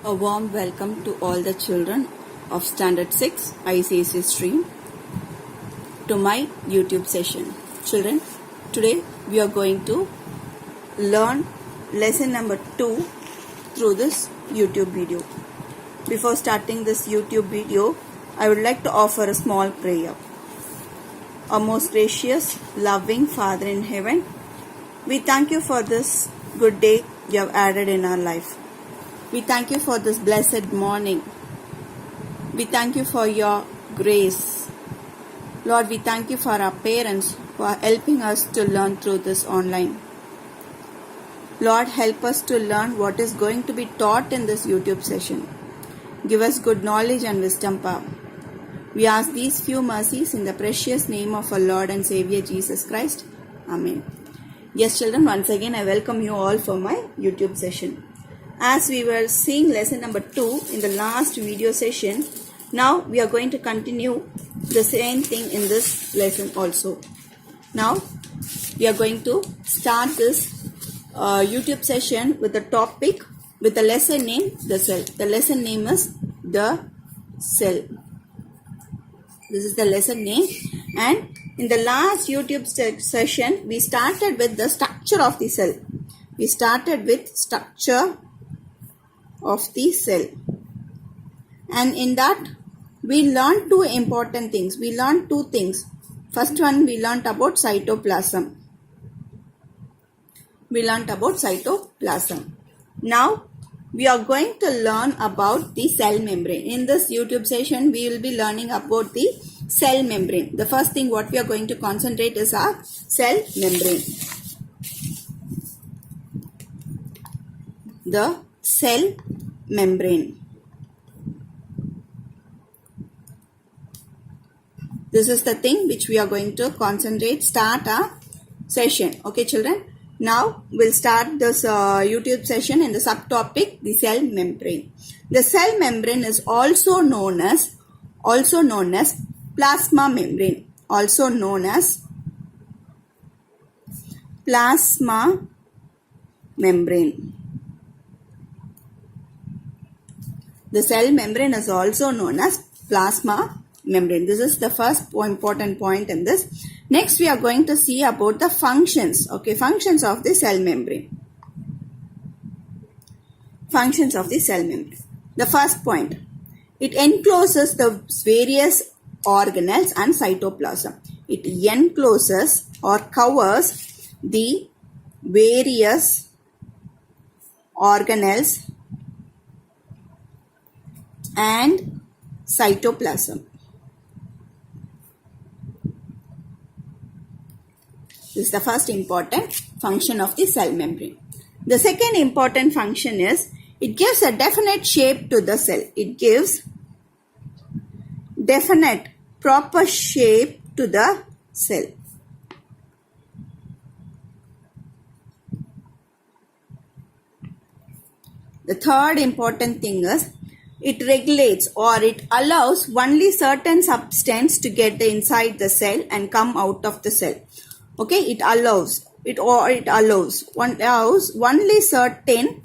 A warm welcome to all the children of Standard 6 ICSE stream to my YouTube session. Children, today we are going to learn lesson number 2 through this YouTube video. Before starting this YouTube video, I would like to offer a small prayer. Our most gracious, loving Father in heaven, we thank you for this good day you have added in our life. We thank you for this blessed morning. We thank you for your grace. Lord, we thank you for our parents who are helping us to learn through this online. Lord, help us to learn what is going to be taught in this YouTube session. Give us good knowledge and wisdom power. We ask these few mercies in the precious name of our Lord and Savior Jesus Christ. Amen. Yes, children, once again I welcome you all for my YouTube session. As we were seeing lesson number 2 in the last video session, now we are going to continue the same thing in this lesson also. Now we are going to start this YouTube session with the topic, with the lesson name, the cell. The lesson name is the cell. This is the lesson name, and in the last YouTube session we started with the structure of the cell. We started with structure of the cell, and in that we learned two important things. We learned two things. First one, we learned about cytoplasm. Now we are going to learn about the cell membrane. In this YouTube session we will be learning about the cell membrane. The first thing what we are going to concentrate is our cell membrane. The cell membrane. This is the thing which we are going to start our session. Okay, children. Now we'll start this YouTube session in the subtopic, the cell membrane. The cell membrane is also known as plasma membrane. Also known as plasma membrane. The cell membrane is also known as plasma membrane. This is the first important point in this. Next we are going to see about the functions. Okay, functions of the cell membrane. Functions of the cell membrane. The first point, it encloses the various organelles and cytoplasm. It encloses or covers the various organelles and cytoplasm. This is the first important function of the cell membrane. The second important function is it gives a definite shape to the cell. It gives definite, proper shape to the cell. The third important thing is it regulates or it allows only certain substance to get inside the cell and come out of the cell. Okay, it allows only certain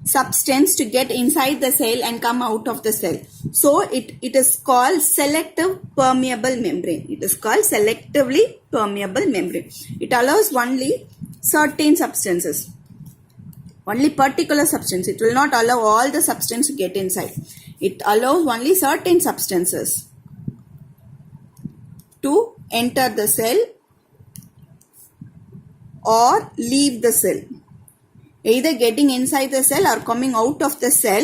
substance to get inside the cell and come out of the cell. So it is called selective permeable membrane. It is called selectively permeable membrane. It allows only certain substances. Only particular substance. It will not allow all the substance to get inside. It allows only certain substances to enter the cell or leave the cell. Either getting inside the cell or coming out of the cell.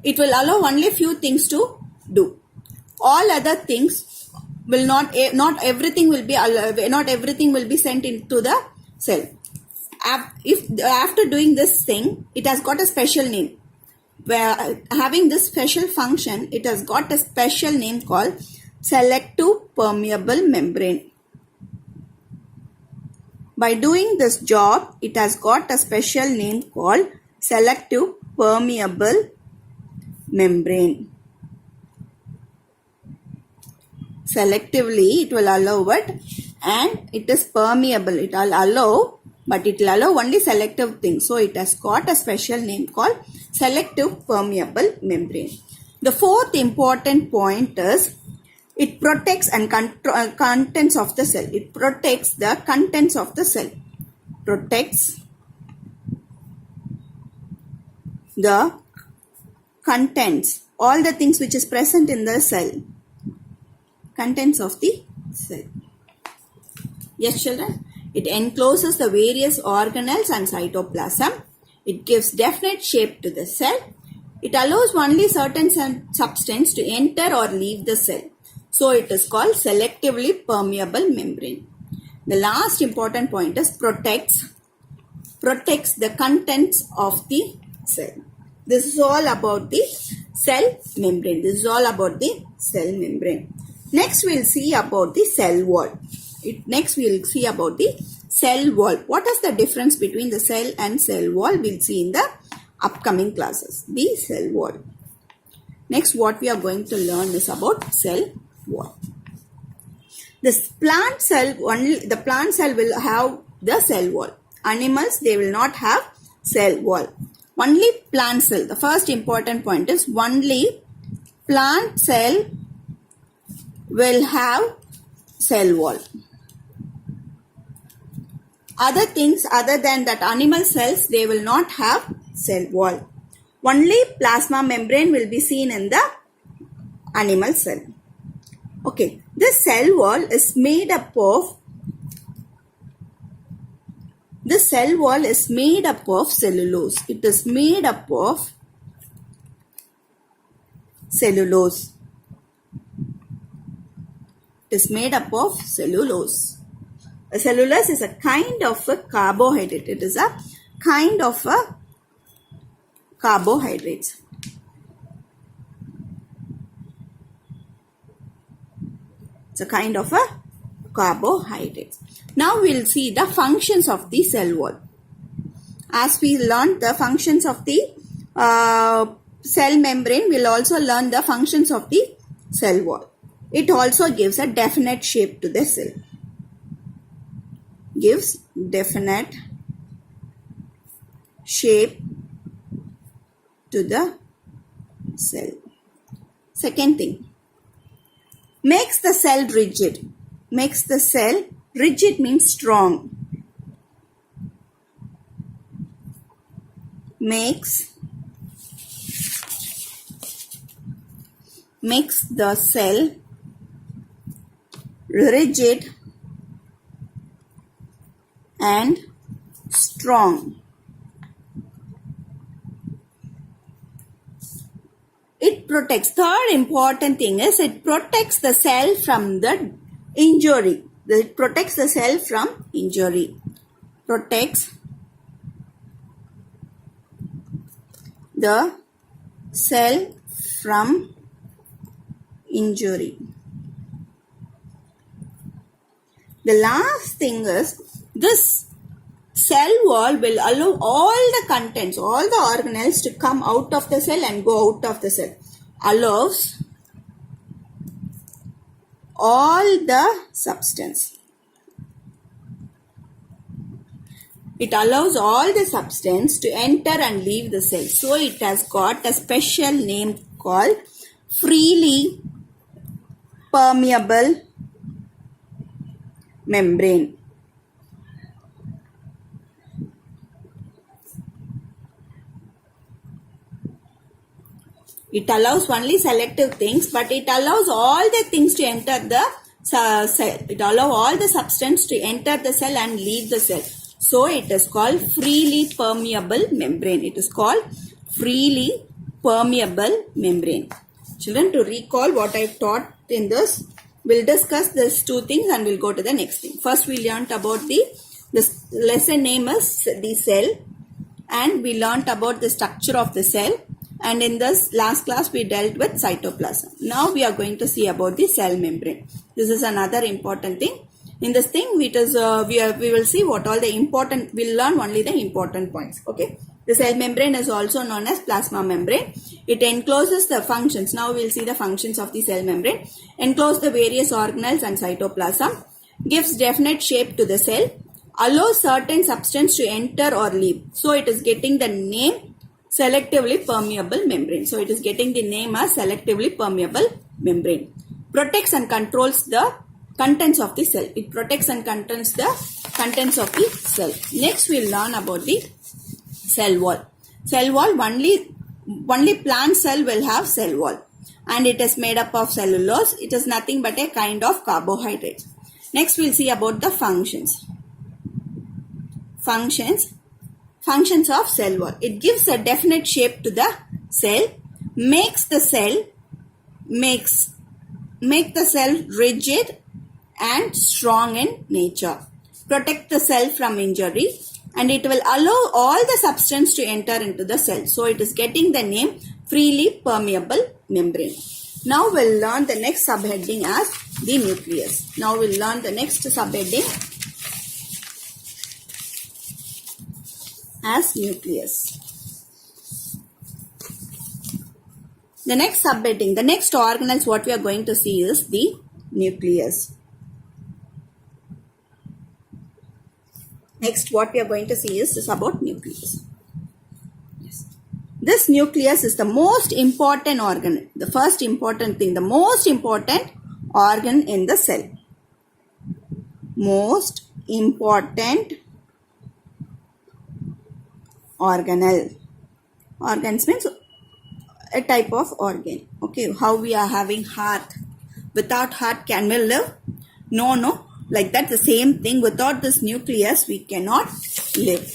It will allow only few things to do. All other things will not everything will be sent into the cell. If after doing this thing, it has got a special name. Where having this special function, it has got a special name called selective permeable membrane. By doing this job, it has got a special name called selective permeable membrane. Selectively, it will allow it, and it is permeable. It will allow but it will allow only selective things. So it has got a special name called selective permeable membrane. The fourth important point is it protects and contents of the cell. It protects the contents of the cell. Protects the contents, all the things which is present in the cell. Contents of the cell. Yes, children. It encloses the various organelles and cytoplasm. It gives definite shape to the cell. It allows only certain substance to enter or leave the cell. So it is called selectively permeable membrane. The last important point is protects the contents of the cell. This is all about the cell membrane. Next we will see about the cell wall. What is the difference between the cell and cell wall? We will see in the upcoming classes. The cell wall. Next, what we are going to learn is about cell wall. The plant cell will have the cell wall. Animals, they will not have cell wall. Only plant cell. The first important point is only plant cell will have cell wall. Other things other than that, animal cells, they will not have cell wall. Only plasma membrane will be seen in the animal cell. Okay, this cell wall is made up of cellulose. It is made up of cellulose. Cellulose is a kind of a carbohydrate. It is a kind of a carbohydrate. It's a kind of a carbohydrate. Now we will see the functions of the cell wall. As we learned the functions of the cell membrane, we will also learn the functions of the cell wall. It also gives a definite shape to the cell. Gives definite shape to the cell. Second thing, makes the cell rigid. Makes the cell rigid means strong. Makes the cell rigid and strong. It protects. Third important thing is it protects the cell from the injury. It protects the cell from injury. Protects the cell from injury. The last thing is this cell wall will allow all the contents, all the organelles to come out of the cell and go out of the cell. Allows all the substance. It allows all the substance to enter and leave the cell. So it has got a special name called freely permeable membrane. It allows only selective things, but it allows all the things to enter the cell. It allows all the substance to enter the cell and leave the cell. So it is called freely permeable membrane. It is called freely permeable membrane. Children, to recall what I have taught in this, we'll discuss these two things and we'll go to the next thing. First, we learnt about this lesson name is the cell, and we learnt about the structure of the cell. And in this last class, we dealt with cytoplasm. Now we are going to see about the cell membrane. This is another important thing. In this thing, we will see what all the important, we'll learn only the important points. Okay. The cell membrane is also known as plasma membrane. It encloses the functions. Now we'll see the functions of the cell membrane. Enclose the various organelles and cytoplasm. Gives definite shape to the cell. allows certain substance to enter or leave. So it is getting the name selectively permeable membrane. So it is getting the name as selectively permeable membrane. Protects and controls the contents of the cell. It protects and controls the contents of the cell. Next we'll learn about the cell wall. Cell wall, only plant cell will have cell wall, and it is made up of cellulose. It is nothing but a kind of carbohydrate. Next we'll see about the functions. Functions of cell wall. It gives a definite shape to the cell, make the cell rigid and strong in nature, protect the cell from injury, and it will allow all the substance to enter into the cell. So it is getting the name freely permeable membrane. Now we'll learn the next subheading as the nucleus. Now we'll learn the next subheading as nucleus. The next subheading, the next organelles what we are going to see is the nucleus. Next what we are going to see is about nucleus. Yes. This nucleus is the most important organ. The first important thing, the most important organ in the cell. Most important organelle. Organs means a type of organ. Okay, how we are having heart. Without heart can we live? No. Like that, the same thing. Without this nucleus we cannot live.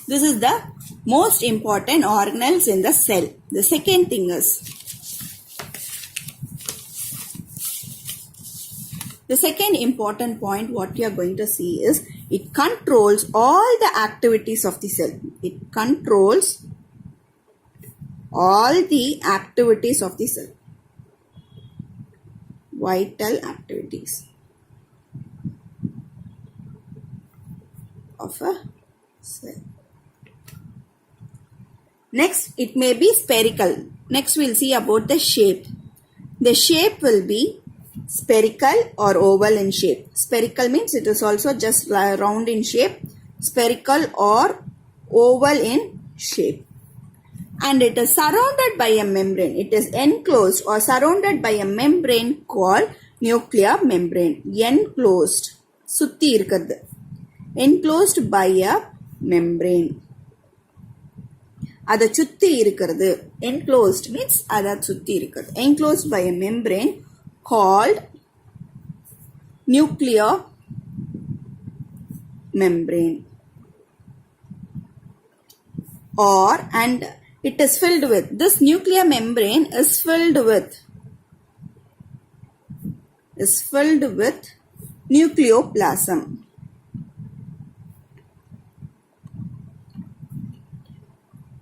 This is the most important organelles in the cell. The second thing is, the second important point what you are going to see is it controls all the activities of the cell. It controls all the activities of the cell. Vital activities of a cell. Next, it may be spherical. Next, we'll see about the shape. The shape will be spherical or oval in shape. Spherical means it is also just round in shape. Spherical or oval in shape. And it is surrounded by a membrane. It is enclosed or surrounded by a membrane called nuclear membrane. Enclosed. சுத்தி இருக்கிறது. Enclosed by a membrane. அதை சுத்தி இருக்கிறது. Enclosed means அதை சுத்தி இருக்கிறது. Enclosed by a membrane called nuclear membrane. And it is filled with, this nuclear membrane is filled with nucleoplasm.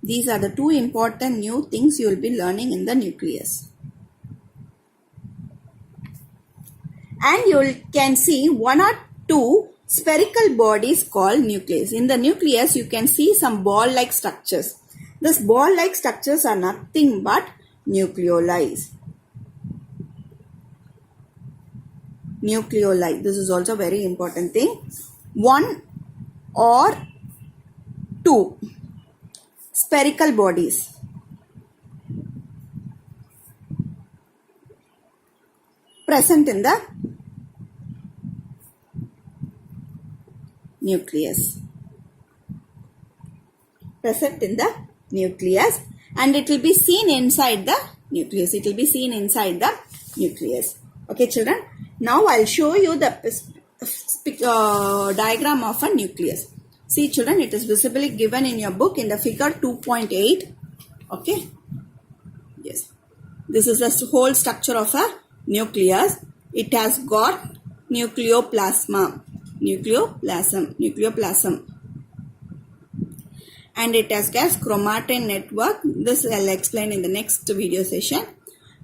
These are the two important new things you will be learning in the nucleus. And you can see one or two spherical bodies called nucleus. In the nucleus you can see some ball-like structures. These ball-like structures are nothing but nucleoli. Nucleoli. This is also a very important thing. One or two spherical bodies present in the nucleus. Present in the nucleus, and it will be seen inside the nucleus. It will be seen inside the nucleus. Okay, children. Now I'll show you the diagram of a nucleus. See, children, it is visibly given in your book in the figure 2.8. Okay. Yes. This is the whole structure of a nucleus. It has got nucleoplasm. And it has gas chromatin network. This I'll explain in the next video session.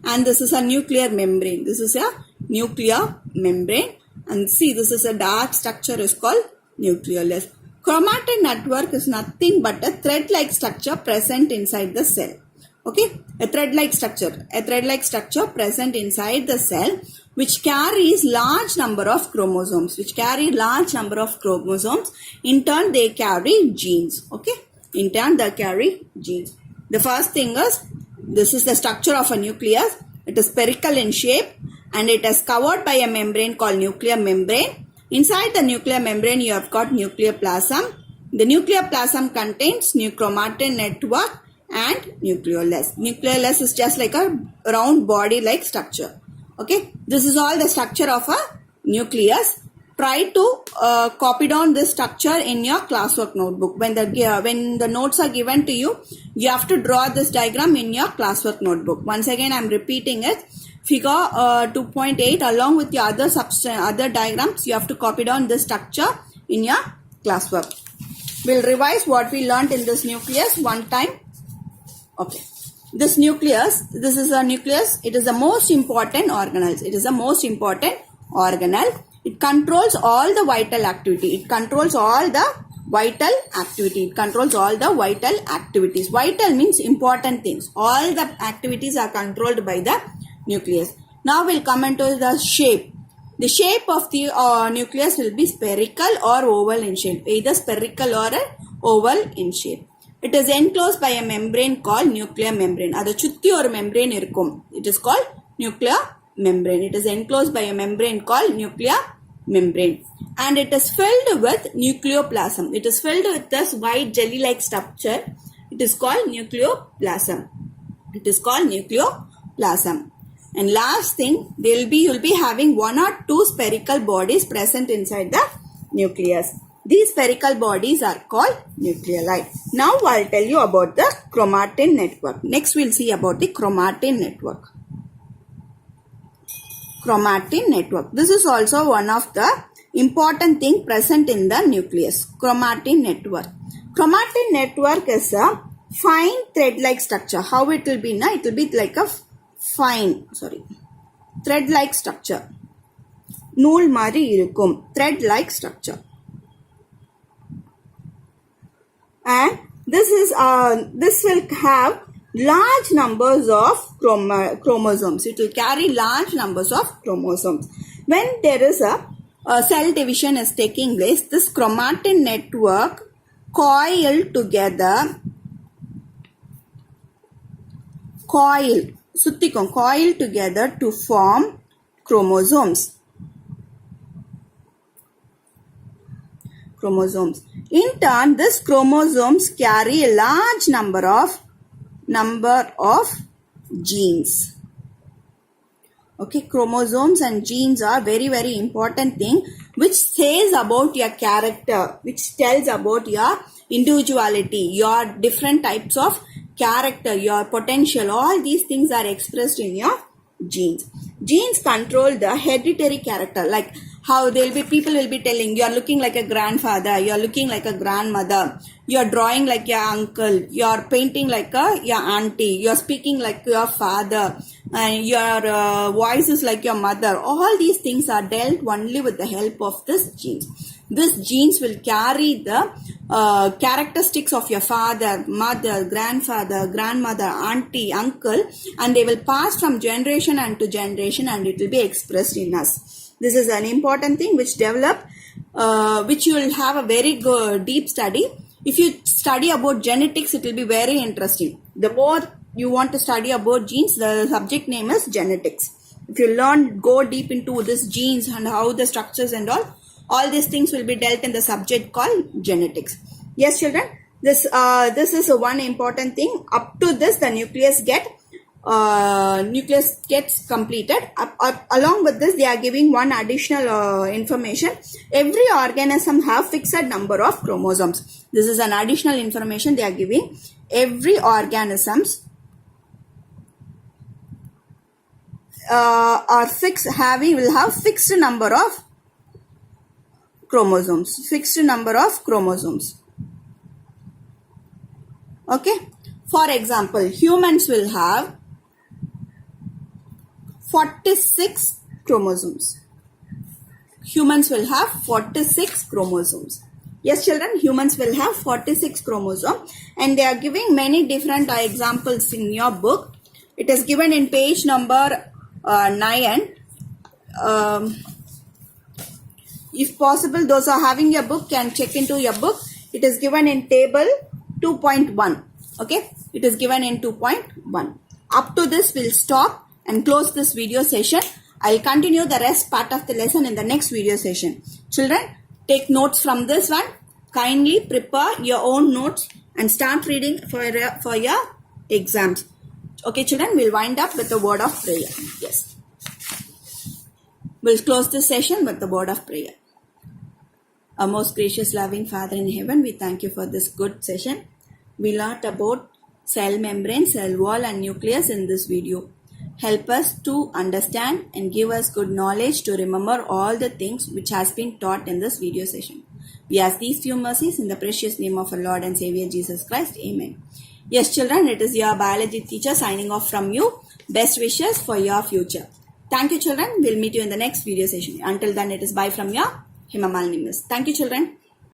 And this is a nuclear membrane. This is a nuclear membrane. And see, this is a dark structure is called nucleolus. Chromatin network is nothing but a thread-like structure present inside the cell. Okay, a thread-like structure present inside the cell, which carries large number of chromosomes. In turn, they carry genes. Okay. In turn, they carry genes. The first thing is, this is the structure of a nucleus. It is spherical in shape and it is covered by a membrane called nuclear membrane. Inside the nuclear membrane, you have got nucleoplasm. The nucleoplasm contains chromatin network and nucleolus. Nucleolus is just like a round body-like structure. Okay, this is all the structure of a nucleus. Try to copy down this structure in your classwork notebook. When the notes are given to you, you have to draw this diagram in your classwork notebook. Once again, I am repeating it. Figure 2.8 along with your other diagrams, you have to copy down this structure in your classwork. We'll revise what we learned in this nucleus one time. Okay. This nucleus, this is a nucleus. It is the most important organelle. It controls all the vital activity. Vital means important things. All the activities are controlled by the nucleus. Now we'll come into the shape. The shape of the nucleus will be spherical or oval in shape. Either spherical or oval in shape. It is enclosed by a membrane called nuclear membrane. Adu chutti or membrane irukum. It is called nuclear membrane. It is enclosed by a membrane called nuclear membrane. And it is filled with nucleoplasm. It is filled with this white jelly-like structure. It is called nucleoplasm. And last thing, you'll be having one or two spherical bodies present inside the nucleus. These spherical bodies are called nucleoli. Now I'll tell you about the chromatin network. Next we'll see about the chromatin network. This is also one of the important thing present in the nucleus. Chromatin network is a fine thread-like structure. How it will be? It will be like a thread-like structure. Nool mari irukum. Thread-like structure. And this will have large numbers of chromosomes. It will carry large numbers of chromosomes. When there is a cell division is taking place, this chromatin network coil together to form chromosomes. In turn, these chromosomes carry a large number of genes. Okay, chromosomes and genes are very, very important thing which says about your character, which tells about your individuality, your different types of character, your potential. All these things are expressed in your genes. Genes control the hereditary character, like how people will be telling you are looking like a grandfather, you are looking like a grandmother, you are drawing like your uncle, you are painting like your auntie, you are speaking like your father, and your voice is like your mother. All these things are dealt only with the help of this genes. These genes will carry the characteristics of your father, mother, grandfather, grandmother, auntie, uncle, and they will pass from generation to generation, and it will be expressed in us. This is an important thing which you will have a very good deep study. If you study about genetics, it will be very interesting. The more you want to study about genes, the subject name is genetics. If you go deep into this genes and how the structures and all these things will be dealt in the subject called genetics. Yes, children, this is one important thing. Up to this, the nucleus gets completed. Along with this, they are giving one additional information. Every organism have fixed number of chromosomes. This is an additional information they are giving. Every organisms will have fixed number of chromosomes. Okay. For example, humans will have 46 chromosomes. Yes, children, humans will have 46 chromosomes, and they are giving many different examples in your book. It is given in page number 9. if possible, those who are having your book can check into your book. It is given in table 2.1. Okay, it is given in 2.1. Up to this, we'll stop and close this video session. I'll continue the rest part of the lesson in the next video session. Children, take notes from this one. Kindly prepare your own notes and start reading for your exams. Okay, children, we'll wind up with the word of prayer. Yes. We'll close this session with the word of prayer. Our most gracious, loving Father in heaven, we thank you for this good session. We learnt about cell membrane, cell wall and nucleus in this video. Help us to understand and give us good knowledge to remember all the things which has been taught in this video session. We ask these few mercies in the precious name of our Lord and Savior Jesus Christ. Amen. Yes, children, it is your biology teacher signing off from you. Best wishes for your future. Thank you, children. We'll meet you in the next video session. Until then, it is bye from your Hema Malini Miss. Thank you, children.